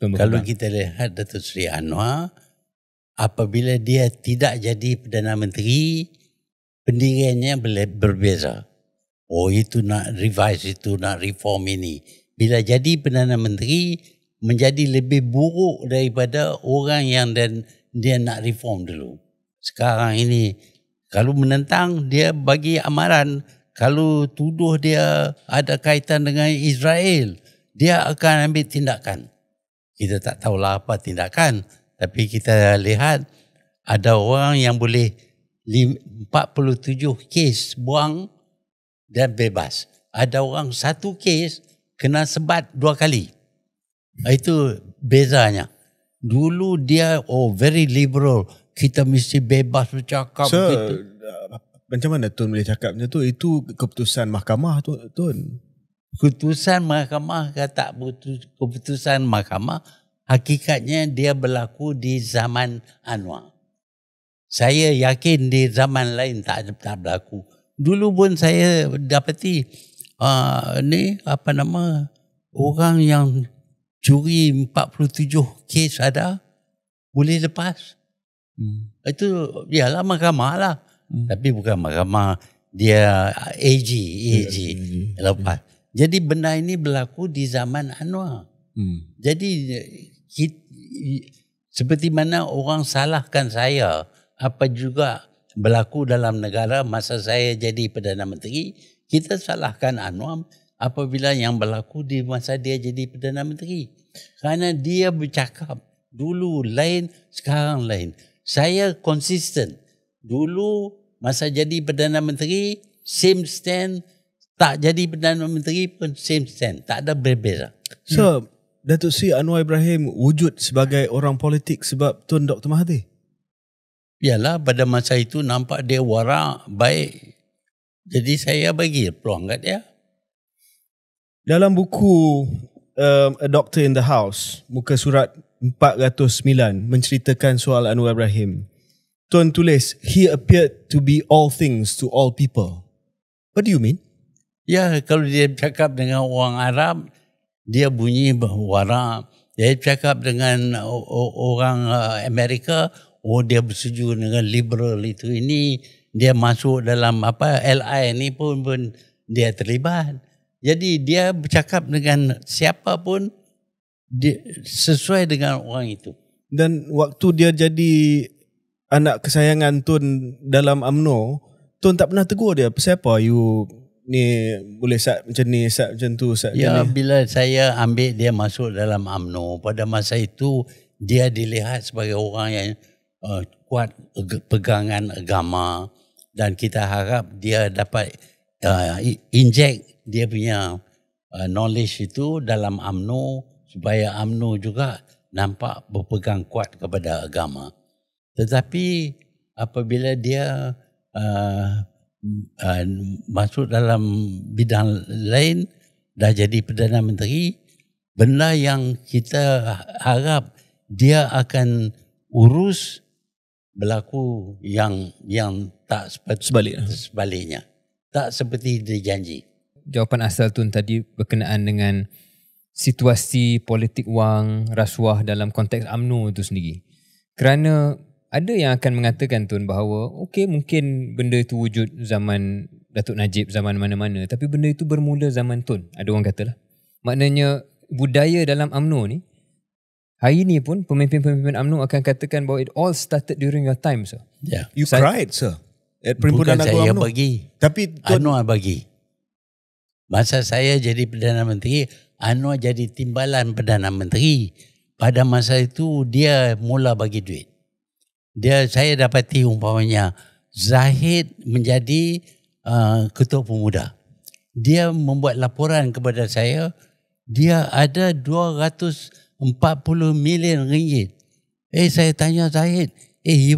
Kalau kita lihat Datuk Seri Anwar, apabila dia tidak jadi Perdana Menteri, pendiriannya berbeza. Oh, itu nak revise, itu nak reform ini. Bila jadi Perdana Menteri, menjadi lebih buruk daripada orang yang dia nak reform dulu. Sekarang ini, kalau menentang, dia bagi amaran. Kalau tuduh dia ada kaitan dengan Israel, dia akan ambil tindakan. Kita tak tahulah apa tindakan, tapi kita lihat ada orang yang boleh 47 kes buang dan bebas. Ada orang satu kes kena sebat 2 kali. Itu bezanya. Dulu dia very liberal. Kita mesti bebas bercakap. Macam mana Tun boleh cakap macam tu? Itu keputusan mahkamah Tun. Keputusan mahkamah ke tak keputusan mahkamah, hakikatnya dia berlaku di zaman Anwar. Saya yakin di zaman lain tak berlaku. Dulu pun saya dapati orang yang curi 47 kes ada boleh lepas. Itu biarlah mahkamah lah. Tapi bukan mahkamah, dia AG lepas. Jadi benda ini berlaku di zaman Anwar. Jadi seperti mana orang salahkan saya, apa juga berlaku dalam negara masa saya jadi Perdana Menteri, kita salahkan Anwar apabila yang berlaku di masa dia jadi Perdana Menteri. Kerana dia bercakap dulu lain, sekarang lain. Saya konsisten. Dulu masa jadi Perdana Menteri, same stand. Tak jadi Perdana Menteri pun same stand. Tak ada berbeza. So, Datuk Seri Anwar Ibrahim wujud sebagai orang politik sebab Tun Dr. Mahathir? Yalah, pada masa itu nampak dia warak, baik. Jadi saya bagi peluang kat dia. Dalam buku A Doctor in the House, muka surat 409 menceritakan soal Anwar Ibrahim. Tun tulis, he appeared to be all things to all people. What do you mean? Ya, kalau dia bercakap dengan orang Arab, dia bunyi warak. Dia bercakap dengan orang Amerika, dia bersetuju dengan liberal itu ini. Dia masuk dalam LI ni pun dia terlibat. Jadi dia bercakap dengan siapa pun sesuai dengan orang itu. Dan waktu dia jadi anak kesayangan Tun dalam UMNO, Tun tak pernah tegur dia. Pasal apa you ni boleh sat macam ni, sat macam tu, sat ya, macam ni? Bila saya ambil dia masuk dalam UMNO, pada masa itu dia dilihat sebagai orang yang kuat pegangan agama, dan kita harap dia dapat inject dia punya knowledge itu dalam UMNO supaya UMNO juga nampak berpegang kuat kepada agama. Tetapi apabila dia masuk dalam bidang lain, dah jadi Perdana Menteri, benda yang kita harap dia akan urus berlaku yang tak sebaliknya. Tak seperti dijanji. Jawapan asal Tun tadi berkenaan dengan situasi politik wang, rasuah dalam konteks UMNO itu sendiri. Kerana ada yang akan mengatakan Tun bahawa mungkin benda itu wujud zaman Datuk Najib, zaman mana-mana, tapi benda itu bermula zaman Tun. Ada orang katalah. Maknanya budaya dalam UMNO ni, hari ni pun pemimpin-pemimpin UMNO akan katakan bahawa it all started during your time, sir. Yeah. You cried, sir. At Perhimpunan Bukan Agung saya UMNO. bagi. Tapi Anwar bagi. Masa saya jadi Perdana Menteri, Anwar jadi timbalan Perdana Menteri. Pada masa itu dia mula bagi duit. Saya dapati umpamanya Zahid menjadi ketua pemuda. Dia membuat laporan kepada saya, dia ada 240 million ringgit. Saya tanya Zahid,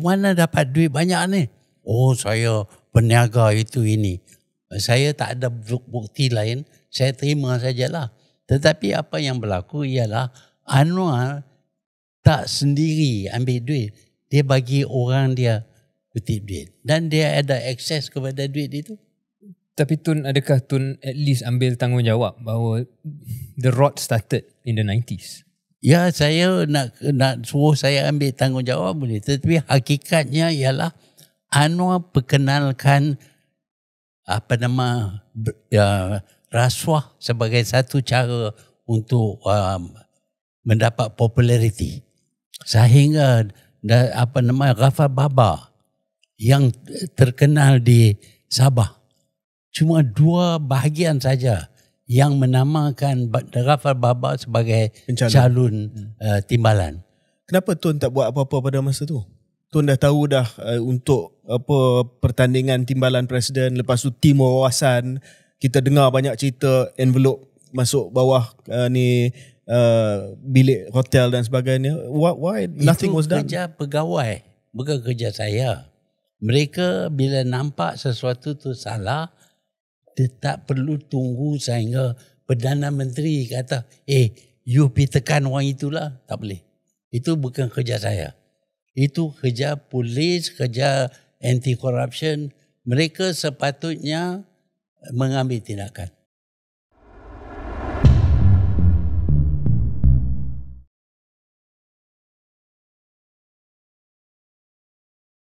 mana dapat duit banyak ni? Saya peniaga itu ini. Saya tak ada bukti lain, saya terima sajalah. Tetapi apa yang berlaku ialah Anwar tak sendiri ambil duit. Dia bagi orang dia kutip duit. Dan dia ada akses kepada duit itu. Tapi Tun, adakah Tun at least ambil tanggungjawab bahawa the rot started in the 90s? Ya, saya nak suruh saya ambil tanggungjawab boleh. Tetapi hakikatnya ialah Anwar perkenalkan rasuah sebagai satu cara untuk mendapat populariti. Sehingga Ghaffar Baba yang terkenal di Sabah, cuma 2 bahagian saja yang menamakan Ghaffar Baba sebagai calon timbalan. Kenapa Tun tak buat apa-apa pada masa tu? Tun dah tahu dah untuk pertandingan timbalan presiden, lepas tu tim wawasan, kita dengar banyak cerita envelope masuk bawah bilik hotel dan sebagainya. Why nothing was done? Itu kerja pegawai, bukan kerja saya. Mereka bila nampak sesuatu tu salah, dia tak perlu tunggu sehingga Perdana Menteri kata, you pergi tekan orang itulah. Tak boleh. Itu bukan kerja saya. Itu kerja polis, kerja anti-corruption. Mereka sepatutnya mengambil tindakan.